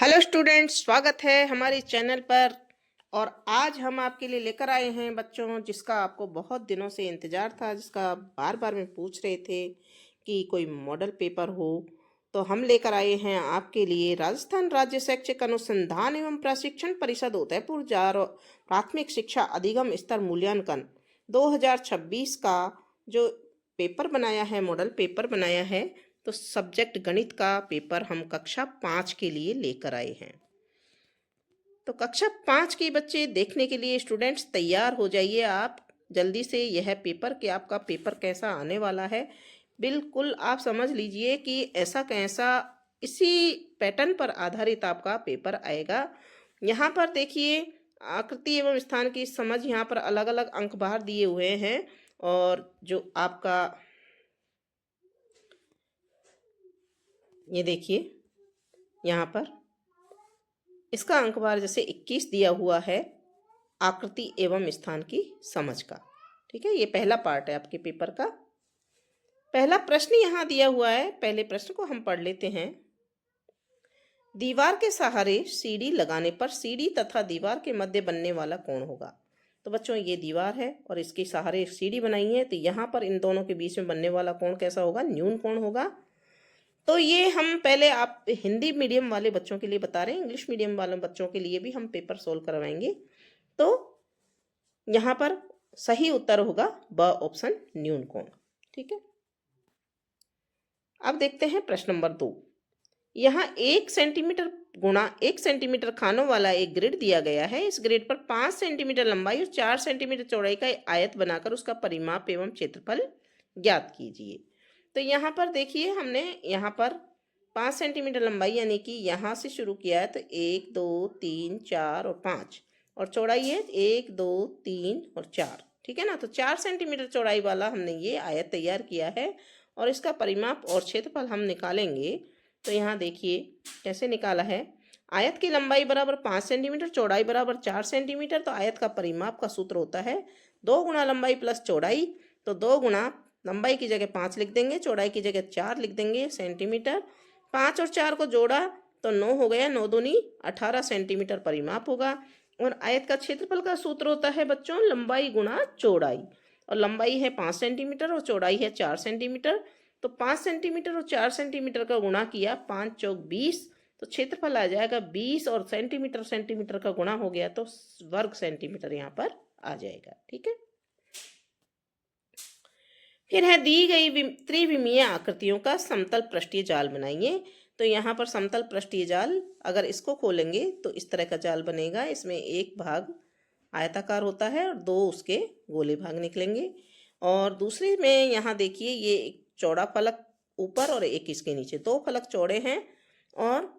Hello students, स्वागत है हमारे चैनल पर। और आज हम आपके लिए लेकर आए हैं बच्चों, जिसका आपको बहुत दिनों से इंतज़ार था, जिसका बार बार में पूछ रहे थे कि कोई मॉडल पेपर हो। तो हम लेकर आए हैं आपके लिए राजस्थान राज्य शैक्षिक अनुसंधान एवं प्रशिक्षण परिषद उदयपुर जार प्राथमिक शिक्षा अधिगम स्तर मूल्यांकन 2026 का जो पेपर बनाया है, मॉडल पेपर बनाया है। तो सब्जेक्ट गणित का पेपर हम कक्षा 5 के लिए लेकर आए हैं। तो कक्षा 5 के बच्चे देखने के लिए स्टूडेंट्स तैयार हो जाइए आप जल्दी से। यह पेपर कि आपका पेपर कैसा आने वाला है, बिल्कुल आप समझ लीजिए कि ऐसा कैसा इसी पैटर्न पर आधारित आपका पेपर आएगा। यहाँ पर देखिए, आकृति एवं स्थान की समझ, यहाँ पर अलग अलग अंक बाहर दिए हुए हैं। और जो आपका ये देखिए, यहाँ पर इसका अंकभार जैसे 21 दिया हुआ है, आकृति एवं स्थान की समझ का। ठीक है, ये पहला पार्ट है आपके पेपर का। पहला प्रश्न यहाँ दिया हुआ है, पहले प्रश्न को हम पढ़ लेते हैं। दीवार के सहारे सीढ़ी लगाने पर सीढ़ी तथा दीवार के मध्य बनने वाला कोण होगा। तो बच्चों, ये दीवार है और इसके सहारे एक सीढ़ी बनाई है, तो यहाँ पर इन दोनों के बीच में बनने वाला कोण कैसा होगा? न्यून कोण होगा। तो ये हम पहले आप हिंदी मीडियम वाले बच्चों के लिए बता रहे हैं, इंग्लिश मीडियम वाले बच्चों के लिए भी हम पेपर सोल्व करवाएंगे। तो यहाँ पर सही उत्तर होगा ब ऑप्शन, न्यून कोण। ठीक है, अब देखते हैं प्रश्न नंबर 2। यहाँ 1 सेंटीमीटर गुणा 1 सेंटीमीटर खानों वाला एक ग्रिड दिया गया है। इस ग्रिड पर 5 सेंटीमीटर लंबाई और 4 सेंटीमीटर चौड़ाई का आयत बनाकर उसका परिमाप एवं क्षेत्रफल ज्ञात कीजिए। तो यहाँ पर देखिए, हमने यहाँ पर 5 सेंटीमीटर लंबाई यानी कि यहाँ से शुरू किया है, तो 1 2 3 4 और 5, और चौड़ाई है 1 2 3 और 4। ठीक है ना, तो 4 सेंटीमीटर चौड़ाई वाला हमने ये आयत तैयार किया है और इसका परिमाप और क्षेत्रफल हम निकालेंगे। तो यहाँ देखिए कैसे निकाला है। आयत की लंबाई बराबर 5 सेंटीमीटर, चौड़ाई बराबर 4 सेंटीमीटर। तो आयत का परिमाप का सूत्र होता है 2 गुणा लंबाई प्लस चौड़ाई। तो 2 गुणा लंबाई की जगह 5 लिख देंगे, चौड़ाई की जगह 4 लिख देंगे सेंटीमीटर। 5 और 4 को जोड़ा तो 9 हो गया, 9 दूनी 18 सेंटीमीटर परिमाप होगा। और आयत का क्षेत्रफल का सूत्र होता है बच्चों लंबाई गुणा चौड़ाई, और लंबाई है 5 सेंटीमीटर और चौड़ाई है 4 सेंटीमीटर। तो 5 सेंटीमीटर और 4 सेंटीमीटर का गुणा किया, 5 चौक 20, तो क्षेत्रफल आ जाएगा 20, और सेंटीमीटर सेंटीमीटर का गुणा हो गया तो वर्ग सेंटीमीटर यहाँ पर आ जाएगा। ठीक है, फिर है दी गई त्रिविमीय आकृतियों का समतल पृष्ठीय जाल बनाइए। तो यहाँ पर समतल पृष्ठीय जाल, अगर इसको खोलेंगे तो इस तरह का जाल बनेगा। इसमें एक भाग आयताकार होता है और 2 उसके गोले भाग निकलेंगे। और दूसरे में यहाँ देखिए, ये एक चौड़ा फलक ऊपर और एक इसके नीचे, 2 फलक चौड़े हैं, और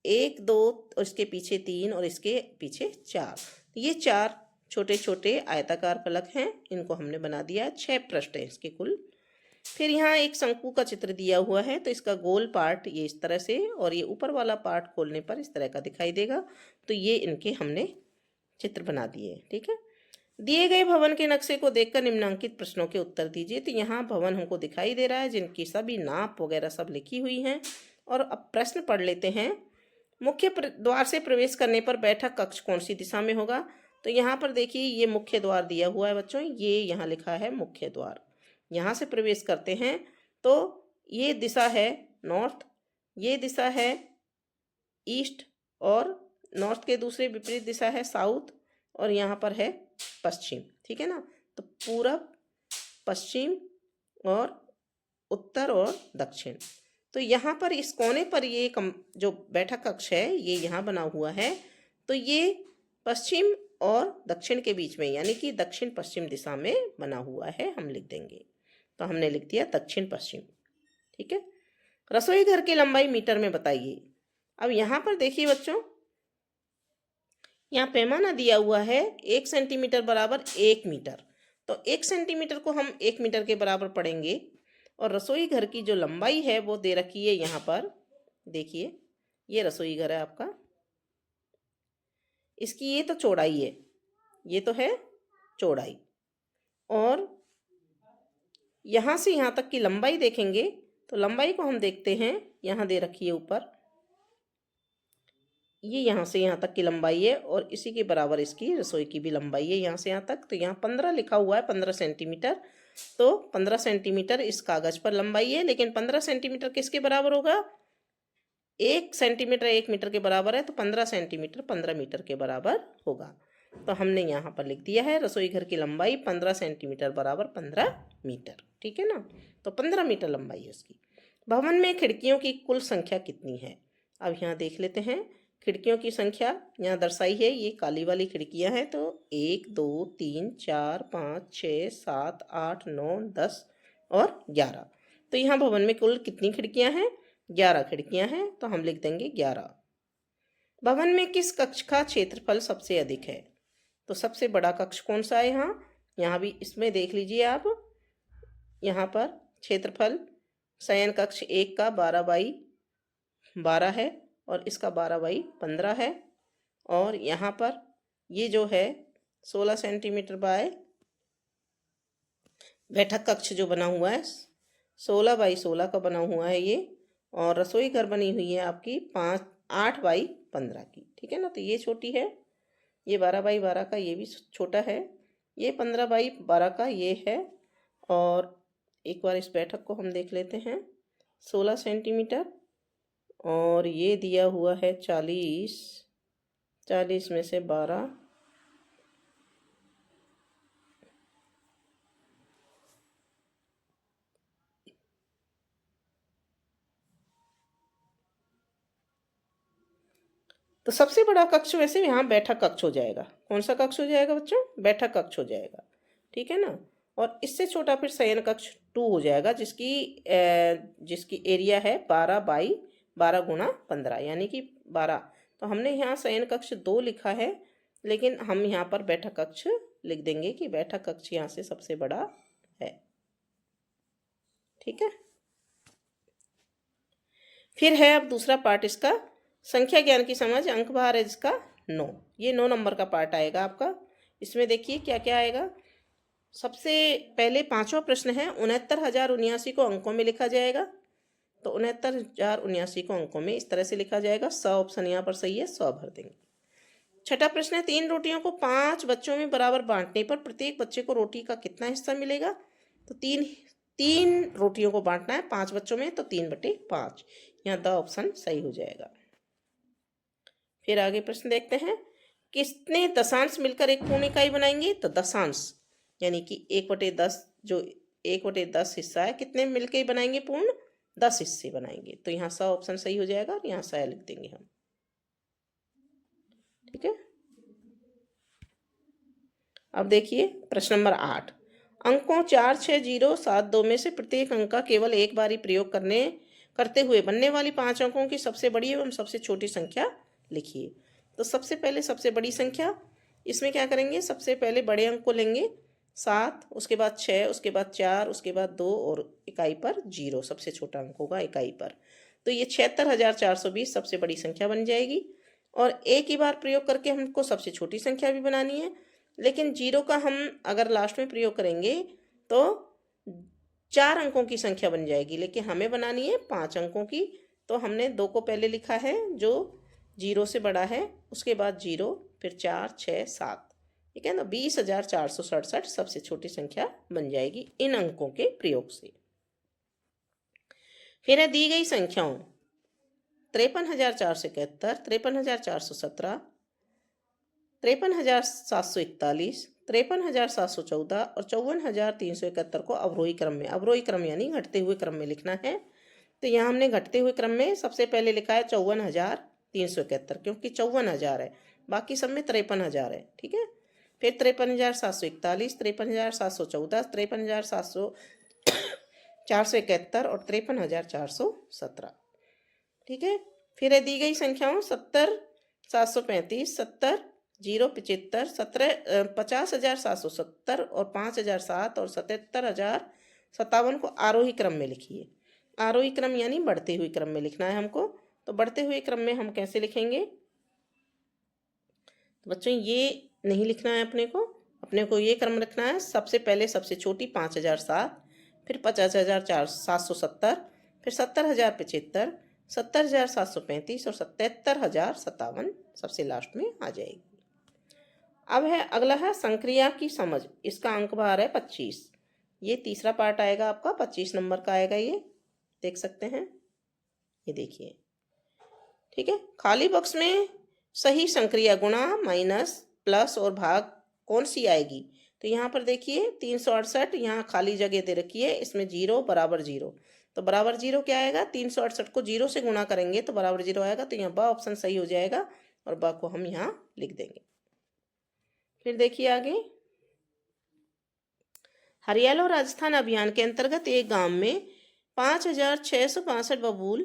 1 2 और इसके पीछे 3 और इसके पीछे 4। ये 4 छोटे छोटे आयताकार फलक हैं, इनको हमने बना दिया। 6 पृष्ठ है इसके कुल। फिर यहाँ एक शंकु का चित्र दिया हुआ है, तो इसका गोल पार्ट ये इस तरह से, और ये ऊपर वाला पार्ट खोलने पर इस तरह का दिखाई देगा। तो ये इनके हमने चित्र बना दिए। ठीक है, दिए गए भवन के नक्शे को देखकर निम्नांकित प्रश्नों के उत्तर दीजिए। तो यहाँ भवन हमको दिखाई दे रहा है, जिनकी सभी नाप वगैरह सब लिखी हुई हैं। और अब प्रश्न पढ़ लेते हैं। मुख्य द्वार से प्रवेश करने पर बैठक कक्ष कौन सी दिशा में होगा? तो यहाँ पर देखिए, ये मुख्य द्वार दिया हुआ है बच्चों, ये यहाँ लिखा है मुख्य द्वार। यहाँ से प्रवेश करते हैं तो ये दिशा है नॉर्थ, ये दिशा है ईस्ट, और नॉर्थ के दूसरे विपरीत दिशा है साउथ, और यहाँ पर है पश्चिम। ठीक है ना, तो पूरब, पश्चिम और उत्तर और दक्षिण। तो यहाँ पर इस कोने पर ये जो बैठक कक्ष है ये यहाँ बना हुआ है। तो ये पश्चिम और दक्षिण के बीच में, यानी कि दक्षिण पश्चिम दिशा में बना हुआ है, हम लिख देंगे। तो हमने लिख दिया दक्षिण पश्चिम। ठीक है, रसोई घर की लंबाई मीटर में बताइए। अब यहाँ पर देखिए बच्चों, यहाँ पैमाना दिया हुआ है 1 सेंटीमीटर बराबर 1 मीटर। तो 1 सेंटीमीटर को हम 1 मीटर के बराबर पढ़ेंगे। और रसोई घर की जो लंबाई है वो दे रखी है यहाँ पर, देखिए ये रसोई घर है आपका, इसकी ये तो चौड़ाई है, ये तो है चौड़ाई, और यहाँ से यहाँ तक की लंबाई देखेंगे तो लंबाई को हम देखते हैं, यहाँ दे रखी है ऊपर ये यहाँ से यहाँ तक की लंबाई है और इसी के बराबर इसकी रसोई की भी लंबाई है यहाँ से यहाँ तक। तो यहाँ 15 लिखा हुआ है, 15 सेंटीमीटर। तो 15 सेंटीमीटर इस कागज पर लंबाई है, लेकिन 15 सेंटीमीटर किसके बराबर होगा? 1 सेंटीमीटर 1 मीटर के बराबर है, तो 15 सेंटीमीटर 15 मीटर के बराबर होगा। तो हमने यहाँ पर लिख दिया है रसोई घर की लंबाई 15 सेंटीमीटर बराबर 15 मीटर। ठीक है ना, तो 15 मीटर लंबाई है उसकी। भवन में खिड़कियों की कुल संख्या कितनी है? अब यहाँ देख लेते हैं खिड़कियों की संख्या यहाँ दर्शाई है। ये काली वाली खिड़कियाँ हैं, तो 1 2 3 4 5 6 7 8 9 10 और 11। तो यहाँ भवन में कुल कितनी खिड़कियाँ हैं? 11 खिड़कियाँ हैं, तो हम लिख देंगे 11। भवन में किस कक्ष का क्षेत्रफल सबसे अधिक है? तो सबसे बड़ा कक्ष कौन सा है? यहाँ भी इसमें देख लीजिए आप, यहाँ पर क्षेत्रफल शयन कक्ष 1 का 12 बाई 12 है और इसका 12 बाई 15 है। और यहाँ पर ये जो है 16 सेंटीमीटर बाय बैठक कक्ष जो बना हुआ है 16 बाई 16 का बना हुआ है ये। और रसोई घर बनी हुई है आपकी 8 बाई 15 की। ठीक है ना, तो ये छोटी है, ये 12 बाई 12 का ये भी छोटा है, ये 15 बाई 12 का ये है। और एक बार इस बैठक को हम देख लेते हैं, 16 सेंटीमीटर और ये दिया हुआ है 40, 40 में से 12, तो सबसे बड़ा कक्ष वैसे यहाँ बैठक कक्ष हो जाएगा। कौन सा कक्ष हो जाएगा बच्चों? बैठक कक्ष हो जाएगा। ठीक है ना, और इससे छोटा फिर शयन कक्ष 2 हो जाएगा, जिसकी एरिया है 12 बाई 12 गुणा 15 यानी कि 12। तो हमने यहाँ शयन कक्ष 2 लिखा है, लेकिन हम यहाँ पर बैठक कक्ष लिख देंगे कि बैठक कक्ष यहाँ से सबसे बड़ा है। ठीक है, फिर है अब दूसरा पार्ट इसका, संख्या ज्ञान की समझ। अंक बाहर है जिसका 9। ये 9 नंबर का पार्ट आएगा आपका। इसमें देखिए क्या क्या आएगा। सबसे पहले 5वां प्रश्न है, 69,079 को अंकों में लिखा जाएगा। तो 69,079 को अंकों में इस तरह से लिखा जाएगा। 100 ऑप्शन यहाँ पर सही है, 100 भर देंगे। छठा प्रश्न है, 3 रोटियों को 5 बच्चों में बराबर बांटने पर प्रत्येक बच्चे को रोटी का कितना हिस्सा मिलेगा? तो तीन रोटियों को बांटना है 5 बच्चों में, तो 3/5। यहाँ द ऑप्शन सही हो जाएगा। फिर आगे प्रश्न देखते हैं, कितने दशांश मिलकर एक पूर्ण इकाई बनाएंगे? तो दशांश यानी कि 1/10, जो 1/10 हिस्सा है, कितने मिलकर बनाएंगे पूर्ण? 10 हिस्से बनाएंगे। तो यहाँ 100 ऑप्शन सही हो जाएगा और यहाँ 100 लिख देंगे हम। ठीक है, अब देखिए प्रश्न नंबर 8, अंकों 4 6 0 7 2 में से प्रत्येक अंक का केवल एक बार ही प्रयोग करते हुए बनने वाली 5 अंकों की सबसे बड़ी एवं सबसे छोटी संख्या लिखिए। तो सबसे पहले सबसे बड़ी संख्या, इसमें क्या करेंगे, सबसे पहले बड़े अंक को लेंगे 7, उसके बाद 6, उसके बाद 4, उसके बाद 2 और इकाई पर 0 सबसे छोटा अंक होगा इकाई पर। तो ये 76,420 सबसे बड़ी संख्या बन जाएगी। और एक ही बार प्रयोग करके हमको सबसे छोटी संख्या भी बनानी है, लेकिन 0 का हम अगर लास्ट में प्रयोग करेंगे तो 4 अंकों की संख्या बन जाएगी, लेकिन हमें बनानी है 5 अंकों की। तो हमने 2 को पहले लिखा है जो 0 से बड़ा है, उसके बाद 0, फिर 4 6 7। ठीक है ना, 20,467 सबसे छोटी संख्या बन जाएगी इन अंकों के प्रयोग से। फिर है दी गई संख्याओं 53,471, 53,417, 53,741, 53,714 और 54,371 को अवरोही क्रम यानी घटते हुए क्रम में लिखना है। तो यहाँ हमने घटते हुए क्रम में सबसे पहले लिखा है 54,371, क्योंकि 54,000 है, बाकी सब में 53,000 है। ठीक है, फिर 53,741, 53,714, 53,471 और 53,417। ठीक है, फिर है दी गई संख्याओं 70,735, 70,075, 50,770 और 5,007 और 77,057 को आरोही क्रम में लिखिए। आरोही क्रम यानी बढ़ते हुए क्रम में लिखना है हमको। तो बढ़ते हुए क्रम में हम कैसे लिखेंगे? तो बच्चों ये नहीं लिखना है अपने को ये क्रम रखना है। सबसे पहले सबसे छोटी 5,007, फिर 50,770, फिर 70,075, 70,735 और 77,057 सबसे लास्ट में आ जाएगी। अब है अगला है संक्रिया की समझ। इसका अंक बार है 25। ये तीसरा पार्ट आएगा आपका, 25 नंबर का आएगा ये, देख सकते हैं, ये देखिए। ठीक है, खाली बॉक्स में सही संक्रिया गुणा माइनस प्लस और भाग कौन सी आएगी? तो यहाँ पर देखिए 368, यहाँ खाली जगह दे रखी है, इसमें 0 बराबर 0, तो बराबर 0 क्या आएगा? 368 को 0 से गुणा करेंगे तो बराबर 0 आएगा, तो यहाँ ब ऑप्शन सही हो जाएगा और ब को हम यहाँ लिख देंगे। फिर देखिए आगे, हरियाला और राजस्थान अभियान के अंतर्गत एक गांव में 5,665 बबूल,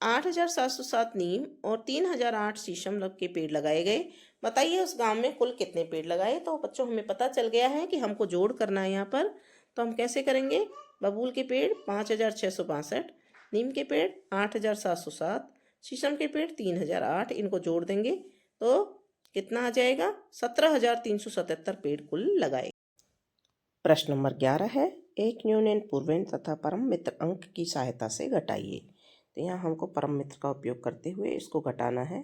8,707 नीम और 3,008 शीशम के पेड़ लगाए गए। बताइए उस गांव में कुल कितने पेड़ लगाए? तो बच्चों हमें पता चल गया है कि हमको जोड़ करना है यहाँ पर, तो हम कैसे करेंगे? बबूल के पेड़ 5,665, नीम के पेड़ 8,707, शीशम के पेड़ 3,008, इनको जोड़ देंगे तो कितना आ जाएगा? 17,377 पेड़ कुल लगाए। प्रश्न नंबर 11 है, एक न्यून पूर्वेन तथा परम मित्र अंक की सहायता से घटाइए। तो यहाँ हमको परम मित्र का उपयोग करते हुए इसको घटाना है।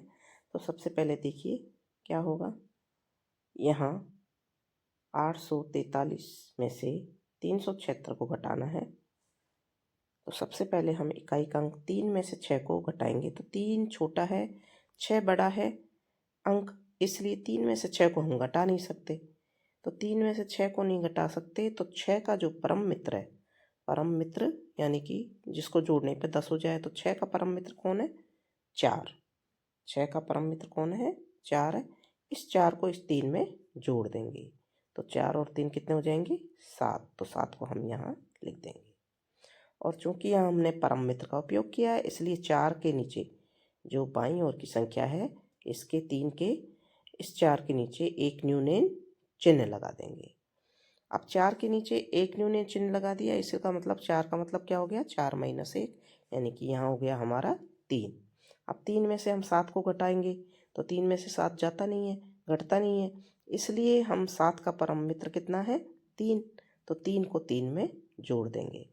तो सबसे पहले देखिए क्या होगा, यहाँ 843 में से 376 को घटाना है। तो सबसे पहले हम इकाई का अंक 3 में से 6 को घटाएंगे, तो 3 छोटा है 6 बड़ा है अंक, इसलिए 3 में से 6 को हम घटा नहीं सकते। तो 3 में से 6 को नहीं घटा सकते, तो 6 का जो परम मित्र है, परम मित्र यानी कि जिसको जोड़ने पे 10 हो जाए, तो 6 का परम मित्र कौन है? 4। 6 का परम मित्र कौन है? 4 है। इस 4 को इस 3 में जोड़ देंगे, तो 4 और 3 कितने हो जाएंगे? 7। तो 7 को हम यहाँ लिख देंगे। और चूंकि यहाँ हमने परम मित्र का उपयोग किया है, इसलिए 4 के नीचे जो बाईं ओर की संख्या है, इसके 3 के इस 4 के नीचे एक न्यूनयन चिन्ह लगा देंगे। अब 4 के नीचे एक न्यूनयन चिन्ह लगा दिया, इसका मतलब 4 का मतलब क्या हो गया? 4 माइनस 1, यानी कि यहाँ हो गया हमारा 3। अब 3 में से हम 7 को घटाएंगे, तो 3 में से 7 जाता नहीं है, घटता नहीं है, इसलिए हम 7 का परम मित्र कितना है? 3। तो 3 को 3 में जोड़ देंगे।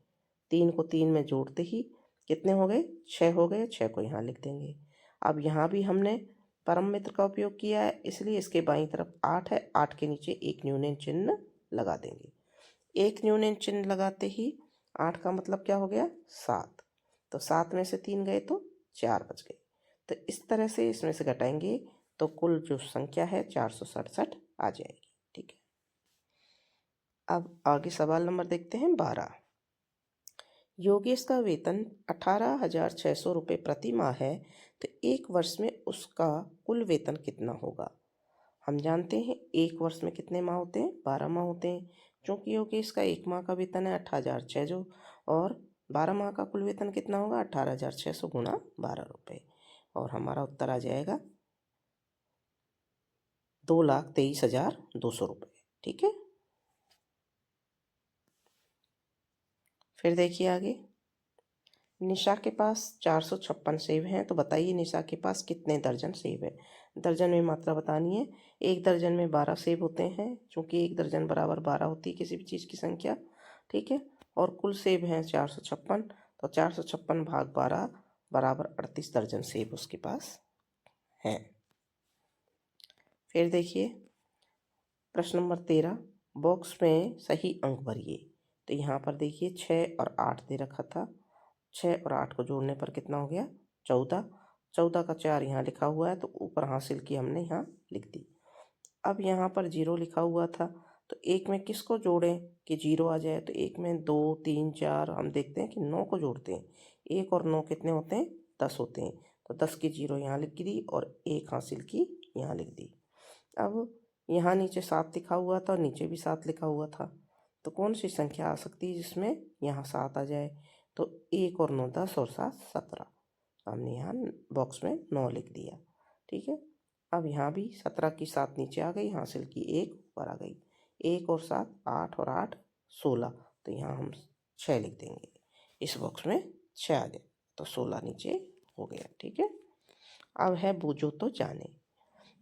3 को 3 में जोड़ते ही कितने हो गए? 6 हो गए। 6 को यहाँ लिख देंगे। अब यहाँ भी हमने परम मित्र का उपयोग किया है, इसलिए इसके बाईं तरफ 8 है, 8 के नीचे एक न्यूनयन चिन्ह लगा देंगे। एक न्यूनयन चिन्ह लगाते ही 8 का मतलब क्या हो गया? 7। तो 7 में से 3 गए तो 4 बच गए। तो इस तरह से इसमें से घटाएंगे तो कुल जो संख्या है 467 आ जाएगी। ठीक है, अब आगे सवाल नंबर देखते हैं 12। योगेश का वेतन 18,600 रुपये प्रति माह है, तो एक वर्ष में उसका कुल वेतन कितना होगा? हम जानते हैं एक वर्ष में कितने माह होते हैं? 12 माह होते हैं। क्योंकि योगेश का एक माह का वेतन है 18,600 और 12 माह का कुल वेतन कितना होगा? 18,600 गुणा 12 रुपये, और हमारा उत्तर आ जाएगा 2,23,200 रुपये। ठीक है, फिर देखिए आगे, निशा के पास 456 सेब हैं, तो बताइए निशा के पास कितने दर्जन सेब है? दर्जन में मात्रा बतानी है। एक दर्जन में 12 सेब होते हैं, क्योंकि एक दर्जन बराबर 12 होती है किसी भी चीज़ की संख्या। ठीक है, और कुल सेब हैं 456, तो 456 भाग 12 बराबर 38 दर्जन सेब उसके पास हैं। फिर देखिए प्रश्न नंबर 13, बॉक्स में सही अंक भरिए। तो यहाँ पर देखिए 6 और 8 दे रखा था, 6 और 8 को जोड़ने पर कितना हो गया? 14। 14 का 4 यहाँ लिखा हुआ है, तो ऊपर हासिल की हमने यहाँ लिख दी। अब यहाँ पर 0 लिखा हुआ था, तो एक में किसको जोड़ें कि 0 आ जाए? तो एक में 2 3 4, हम देखते हैं कि 9 को जोड़ते हैं। 1 और 9 कितने होते हैं? 10 होते हैं। तो 10 की 0 यहाँ लिख दी और 1 हासिल की यहाँ लिख दी। अब यहाँ नीचे 7 लिखा हुआ था और नीचे भी 7 लिखा हुआ था, तो कौन सी संख्या आ सकती है जिसमें यहाँ 7 आ जाए? तो 1 और 9 10 और 7 17, हमने यहाँ बॉक्स में 9 लिख दिया। ठीक है, अब यहाँ भी 17 की 7 नीचे आ गई, हासिल की 1 ऊपर आ गई। 1 और 7 8 और 8 16, तो यहाँ हम 6 लिख देंगे। इस बॉक्स में 6 आ जाए, तो 16 नीचे हो गया। ठीक है, अब है बूझो तो जाने।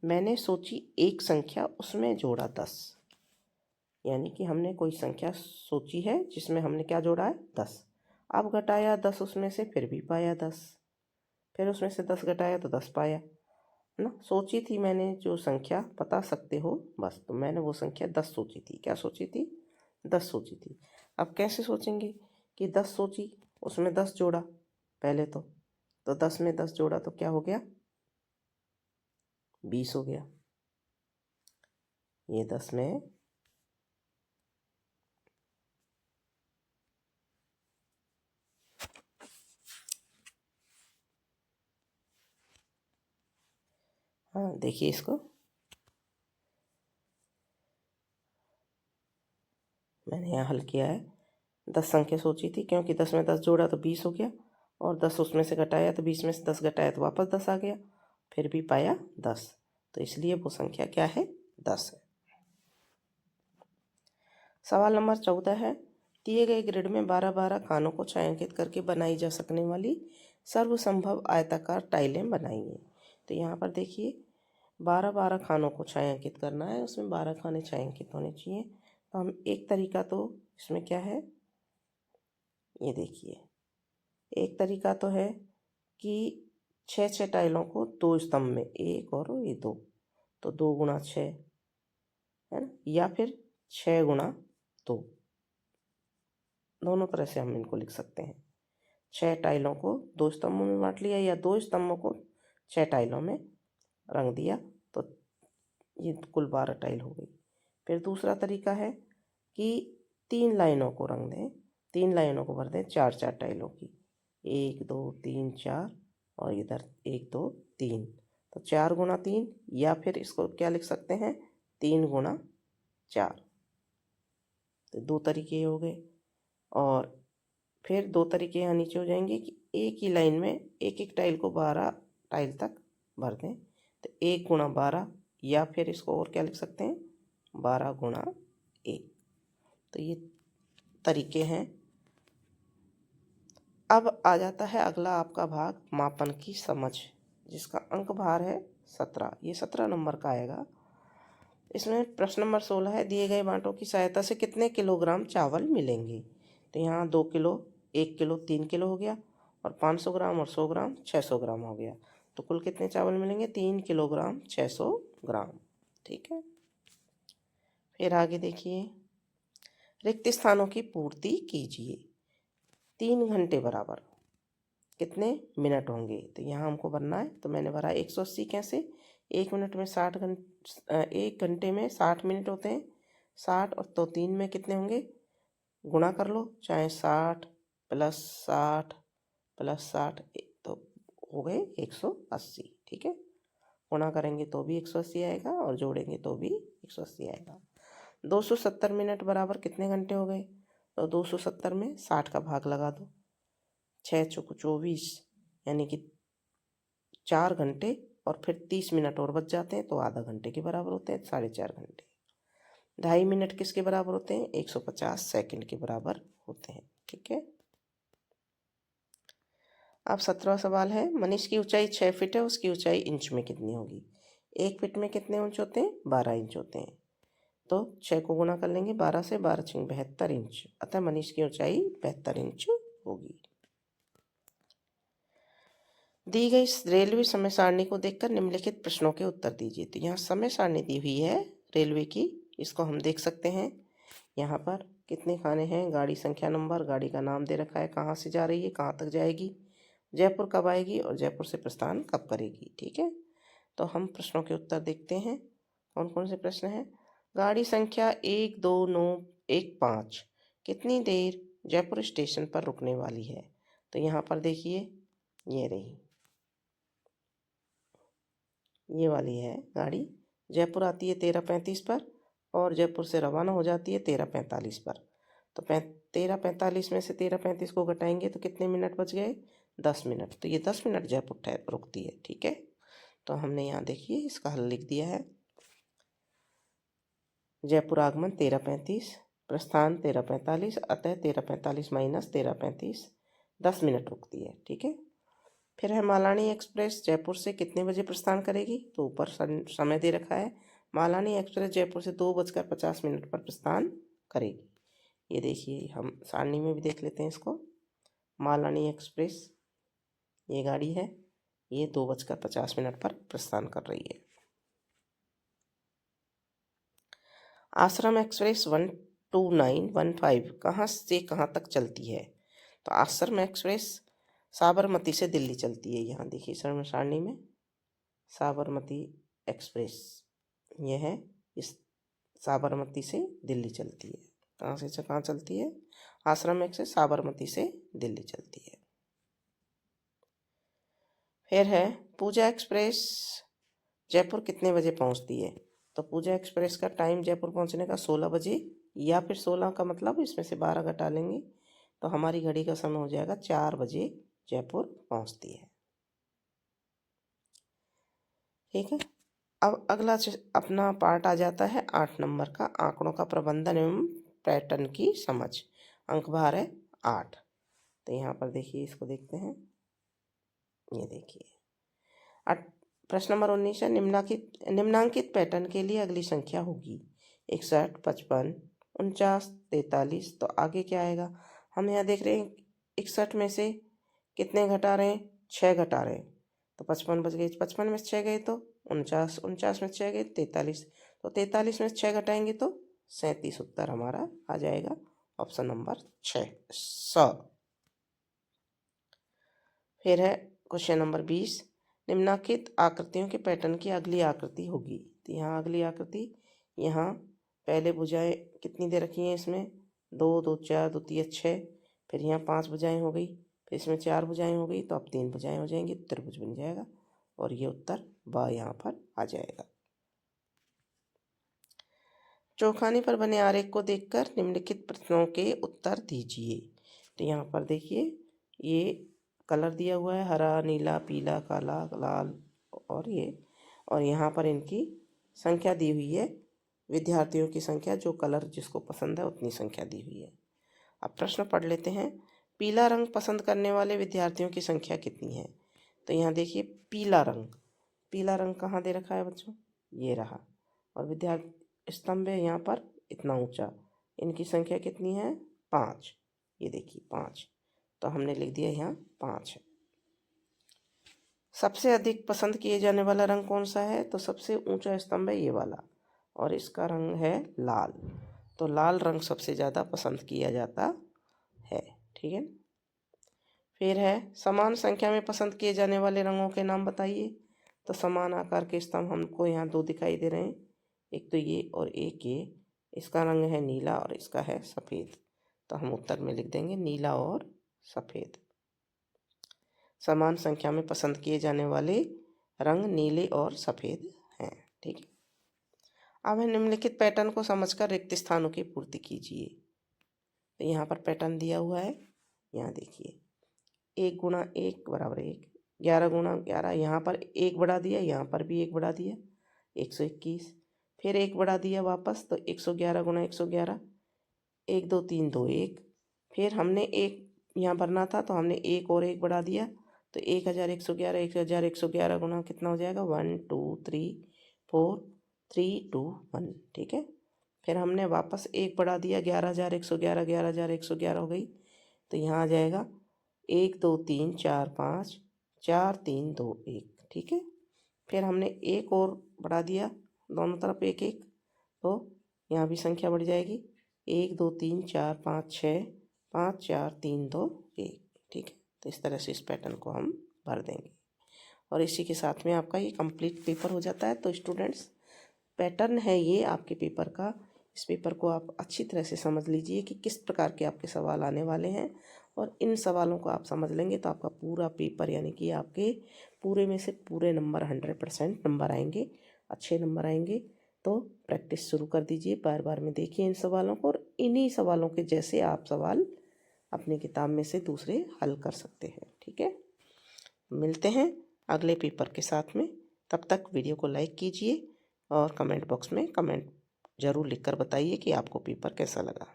मैंने सोची एक संख्या, उसमें जोड़ा 10, यानी कि हमने कोई संख्या सोची है जिसमें हमने क्या जोड़ा है? 10। अब घटाया 10 उसमें से, फिर भी पाया 10। फिर उसमें से 10 घटाया तो 10 पाया, है ना। सोची थी मैंने जो संख्या बता सकते हो बस, तो मैंने वो संख्या 10 सोची थी। क्या सोची थी? 10 सोची थी। अब कैसे सोचेंगे कि 10 सोची, उसमें 10 जोड़ा पहले तो 10 में 10 जोड़ा तो क्या हो गया? 20 हो गया। ये 10 में हाँ देखिए इसको, मैंने यहाँ हल किया है। 10 संख्या सोची थी, क्योंकि 10 में 10 जोड़ा तो 20 हो गया, और 10 उसमें से घटाया तो 20 में से 10 घटाया तो वापस 10 आ गया, फिर भी पाया 10, तो इसलिए वो संख्या क्या है? 10 है। सवाल नंबर 14 है, दिए गए ग्रिड में 12-12 खानों को छायांकित करके बनाई जा सकने वाली सर्वसंभव आयताकार टाइलें बनाइए। तो यहाँ पर देखिए 12-12 खानों को छायांकित करना है, उसमें 12 खाने छायांकित होने चाहिए। तो हम एक तरीका तो इसमें क्या है, ये देखिए, एक तरीका तो है कि 6-6 टाइलों को 2 स्तंभ में, एक और ये 2, तो 2 गुणा 6 है ना, या फिर 6 गुणा 2, दोनों तरह से हम इनको लिख सकते हैं। 6 टाइलों को 2 स्तंभों में बांट लिया, या 2 स्तंभों को 6 टाइलों में रंग दिया, तो ये कुल 12 टाइल हो गई। फिर दूसरा तरीका है कि 3 लाइनों को रंग दें, 3 लाइनों को भर दें 4-4 टाइलों की, 1 2 3 4, और इधर 1 2 3, तो 4 गुणा 3, या फिर इसको क्या लिख सकते हैं, 3 गुणा 4। तो 2 तरीके हो गए। और फिर 2 तरीके यहाँ नीचे हो जाएंगे कि एक ही लाइन में एक एक टाइल को 12 टाइल तक भर दें, तो 1 गुणा 12, या फिर इसको और क्या लिख सकते हैं, 12 गुणा 1। तो ये तरीके हैं। अब आ जाता है अगला आपका भाग, मापन की समझ, जिसका अंक भार है 17। ये 17 नंबर का आएगा। इसमें प्रश्न नंबर 16 है, दिए गए बांटों की सहायता से कितने किलोग्राम चावल मिलेंगे। तो यहाँ 2 किलो, 1 किलो 3 किलो हो गया, और 500 ग्राम और 100 ग्राम 600 ग्राम हो गया। तो कुल कितने चावल मिलेंगे? 3 किलोग्राम 600 ग्राम। ठीक है। फिर आगे देखिए, रिक्त स्थानों की पूर्ति कीजिए। 3 घंटे बराबर कितने मिनट होंगे? तो यहाँ हमको भरना है, तो मैंने भरा 180। कैसे? 1 मिनट में 60 घंटे, 1 घंटे में 60 मिनट होते हैं। 60 और तो 3 में कितने होंगे, गुणा कर लो, चाहे 60 + 60 + 60, तो हो गए 180। ठीक है, गुणा करेंगे तो भी 180 आएगा, और जोड़ेंगे तो भी 180 आएगा। 270 मिनट बराबर कितने घंटे हो गए? तो 270 में 60 का भाग लगा दो, 6 चौको 24, यानी कि 4 घंटे, और फिर 30 मिनट और बच जाते हैं, तो आधा घंटे के बराबर होते हैं, 4.5 घंटे। 2.5 मिनट किसके बराबर होते हैं? 150 सेकंड के बराबर होते हैं। ठीक है। अब 17वां सवाल है, मनीष की ऊंचाई 6 फीट है, उसकी ऊंचाई इंच में कितनी होगी? 1 फीट में कितने इंच होते हैं? 12 इंच होते हैं। तो 6 को गुणा कर लेंगे 12 से, 12 × 72 इंच, अतः मनीष की ऊंचाई 72 इंच होगी। दी गई रेलवे समय सारणी को देखकर निम्नलिखित प्रश्नों के उत्तर दीजिए। तो यहाँ समय सारणी दी हुई है रेलवे की, इसको हम देख सकते हैं। यहाँ पर कितने खाने हैं, गाड़ी संख्या, नंबर, गाड़ी का नाम दे रखा है, कहाँ से जा रही है, कहाँ तक जाएगी, जयपुर कब आएगी, और जयपुर से प्रस्थान कब करेगी। ठीक है, तो हम प्रश्नों के उत्तर देखते हैं। कौन कौन से प्रश्न हैं? गाड़ी संख्या 12915 कितनी देर जयपुर स्टेशन पर रुकने वाली है? तो यहाँ पर देखिए, ये रही, ये वाली है गाड़ी, जयपुर आती है 13:35 पर, और जयपुर से रवाना हो जाती है 13:45 पर। तो 13:45 में से 13:35 को घटाएंगे तो कितने मिनट बच गए? 10 मिनट। तो ये 10 मिनट जयपुर रुकती है। ठीक है, तो हमने यहाँ देखिए इसका हल लिख दिया है। जयपुर आगमन 13:35, प्रस्थान 13:45, अतः 13:45 - 13:35, 10 मिनट रुकती है। ठीक है। फिर है, मालानी एक्सप्रेस जयपुर से कितने बजे प्रस्थान करेगी? तो ऊपर समय दे रखा है, मालानी एक्सप्रेस जयपुर से 2:50 पर प्रस्थान करेगी। ये देखिए, हम सारणी में भी देख लेते हैं इसको। मालानी एक्सप्रेस ये गाड़ी है, ये 2:50 पर प्रस्थान कर रही है। आश्रम एक्सप्रेस 12915 कहाँ से कहाँ तक चलती है? तो आश्रम एक्सप्रेस साबरमती से दिल्ली चलती है। यहाँ देखिए समय सारणी में साबरमती एक्सप्रेस यह है, इस साबरमती से दिल्ली चलती है। कहाँ से कहाँ चलती है? आश्रम एक्सप्रेस साबरमती से दिल्ली चलती है। फिर है पूजा एक्सप्रेस जयपुर कितने बजे पहुंचती है? तो पूजा एक्सप्रेस का टाइम जयपुर पहुंचने का 16 बजे, या फिर 16 का मतलब इसमें से 12 घटा लेंगे तो हमारी घड़ी का समय हो जाएगा 4 बजे जयपुर पहुंचती है। ठीक है। अब अगला अपना पार्ट आ जाता है 8 नंबर का, आंकड़ों का प्रबंधन एवं पैटर्न की समझ। अंक भार है 8। तो यहाँ पर देखिए, इसको देखते हैं। ये देखिए प्रश्न नंबर 19 है, निम्नांकित पैटर्न के लिए अगली संख्या होगी 61, 55, 49, 43। तो आगे क्या आएगा? हम यहाँ देख रहे हैं 61 में से कितने घटा रहे हैं? 6 घटा रहे हैं, तो 55 बच गए। 55 में से 6 गए तो 49, 49 में से 6 गए 43, तो 43 में से 6 घटाएंगे तो 37 उत्तर हमारा आ जाएगा ऑप्शन नंबर 600। फिर है क्वेश्चन नंबर 20, निम्नलिखित आकृतियों के पैटर्न की अगली आकृति होगी। तो यहाँ अगली आकृति, यहाँ पहले भुजाएं कितनी दे रखी हैं? इसमें 2, 2, 4, 2, 3, 6। फिर यहाँ 5 भुजाएं हो गई, फिर इसमें 4 भुजाएं हो गई, तो अब 3 भुजाएं हो जाएंगी, त्रिभुज बन जाएगा और ये उत्तर ब यहाँ पर आ जाएगा। चौखाने पर बने आरेख को देखकर निम्नलिखित प्रश्नों के उत्तर दीजिए। तो यहाँ पर देखिए, ये कलर दिया हुआ है, हरा, नीला, पीला, काला, लाल और यहाँ पर इनकी संख्या दी हुई है, विद्यार्थियों की संख्या, जो कलर जिसको पसंद है उतनी संख्या दी हुई है। अब प्रश्न पढ़ लेते हैं। पीला रंग पसंद करने वाले विद्यार्थियों की संख्या कितनी है? तो यहाँ देखिए, पीला रंग कहाँ दे रखा है बच्चों? ये रहा। और विद्यार्थी स्तंभ है यहाँ पर इतना ऊंचा, इनकी संख्या कितनी है? 5। ये देखिए 5, तो हमने लिख दिया यहाँ 5 है। सबसे अधिक पसंद किए जाने वाला रंग कौन सा है? तो सबसे ऊंचा स्तंभ है ये वाला, और इसका रंग है लाल। तो लाल रंग सबसे ज़्यादा पसंद किया जाता है। ठीक है। फिर है समान संख्या में पसंद किए जाने वाले रंगों के नाम बताइए। तो समान आकार के स्तंभ हमको यहाँ 2 दिखाई दे रहे हैं, एक तो ये और एक ये। इसका रंग है नीला और इसका है सफ़ेद, तो हम उत्तर में लिख देंगे नीला और सफ़ेद। समान संख्या में पसंद किए जाने वाले रंग नीले और सफ़ेद हैं। ठीक है। अब निम्नलिखित पैटर्न को समझकर रिक्त स्थानों की पूर्ति कीजिए। तो यहाँ पर पैटर्न दिया हुआ है, यहाँ देखिए 1 गुणा 1 बराबर 1, 11 गुणा 11, यहाँ पर 1 बढ़ा दिया, यहाँ पर भी 1 बढ़ा दिया, 121। फिर 1 बढ़ा दिया वापस, तो 111 गुणा 111, 1 2 3 2 1। फिर हमने 1 यहाँ भरना था, तो हमने 1 और 1 बढ़ा दिया, तो 1111, 1111 गुणा कितना हो जाएगा? 1 2 3 4 3 2 1। ठीक है। फिर हमने वापस 1 बढ़ा दिया, 11111, 11111 हो गई, तो यहाँ आ जाएगा 1 2 3 4 5 4 3 2 1। ठीक है। फिर हमने 1 और बढ़ा दिया, दोनों तरफ 1 1, तो यहाँ भी संख्या बढ़ जाएगी, 1 2 3 4 5 6 5 4 3 2 1। ठीक है। तो इस तरह से इस पैटर्न को हम भर देंगे और इसी के साथ में आपका ये कंप्लीट पेपर हो जाता है। तो स्टूडेंट्स, पैटर्न है ये आपके पेपर का। इस पेपर को आप अच्छी तरह से समझ लीजिए कि किस प्रकार के आपके सवाल आने वाले हैं, और इन सवालों को आप समझ लेंगे तो आपका पूरा पेपर, यानी कि आपके पूरे में से पूरे नंबर 100% नंबर आएंगे, अच्छे नंबर आएंगे। तो प्रैक्टिस शुरू कर दीजिए, बार बार में देखिए इन सवालों को, और इन्हीं सवालों के जैसे आप सवाल अपनी किताब में से दूसरे हल कर सकते हैं। ठीक है। मिलते हैं अगले पेपर के साथ में। तब तक वीडियो को लाइक कीजिए और कमेंट बॉक्स में कमेंट ज़रूर लिखकर बताइए कि आपको पेपर कैसा लगा।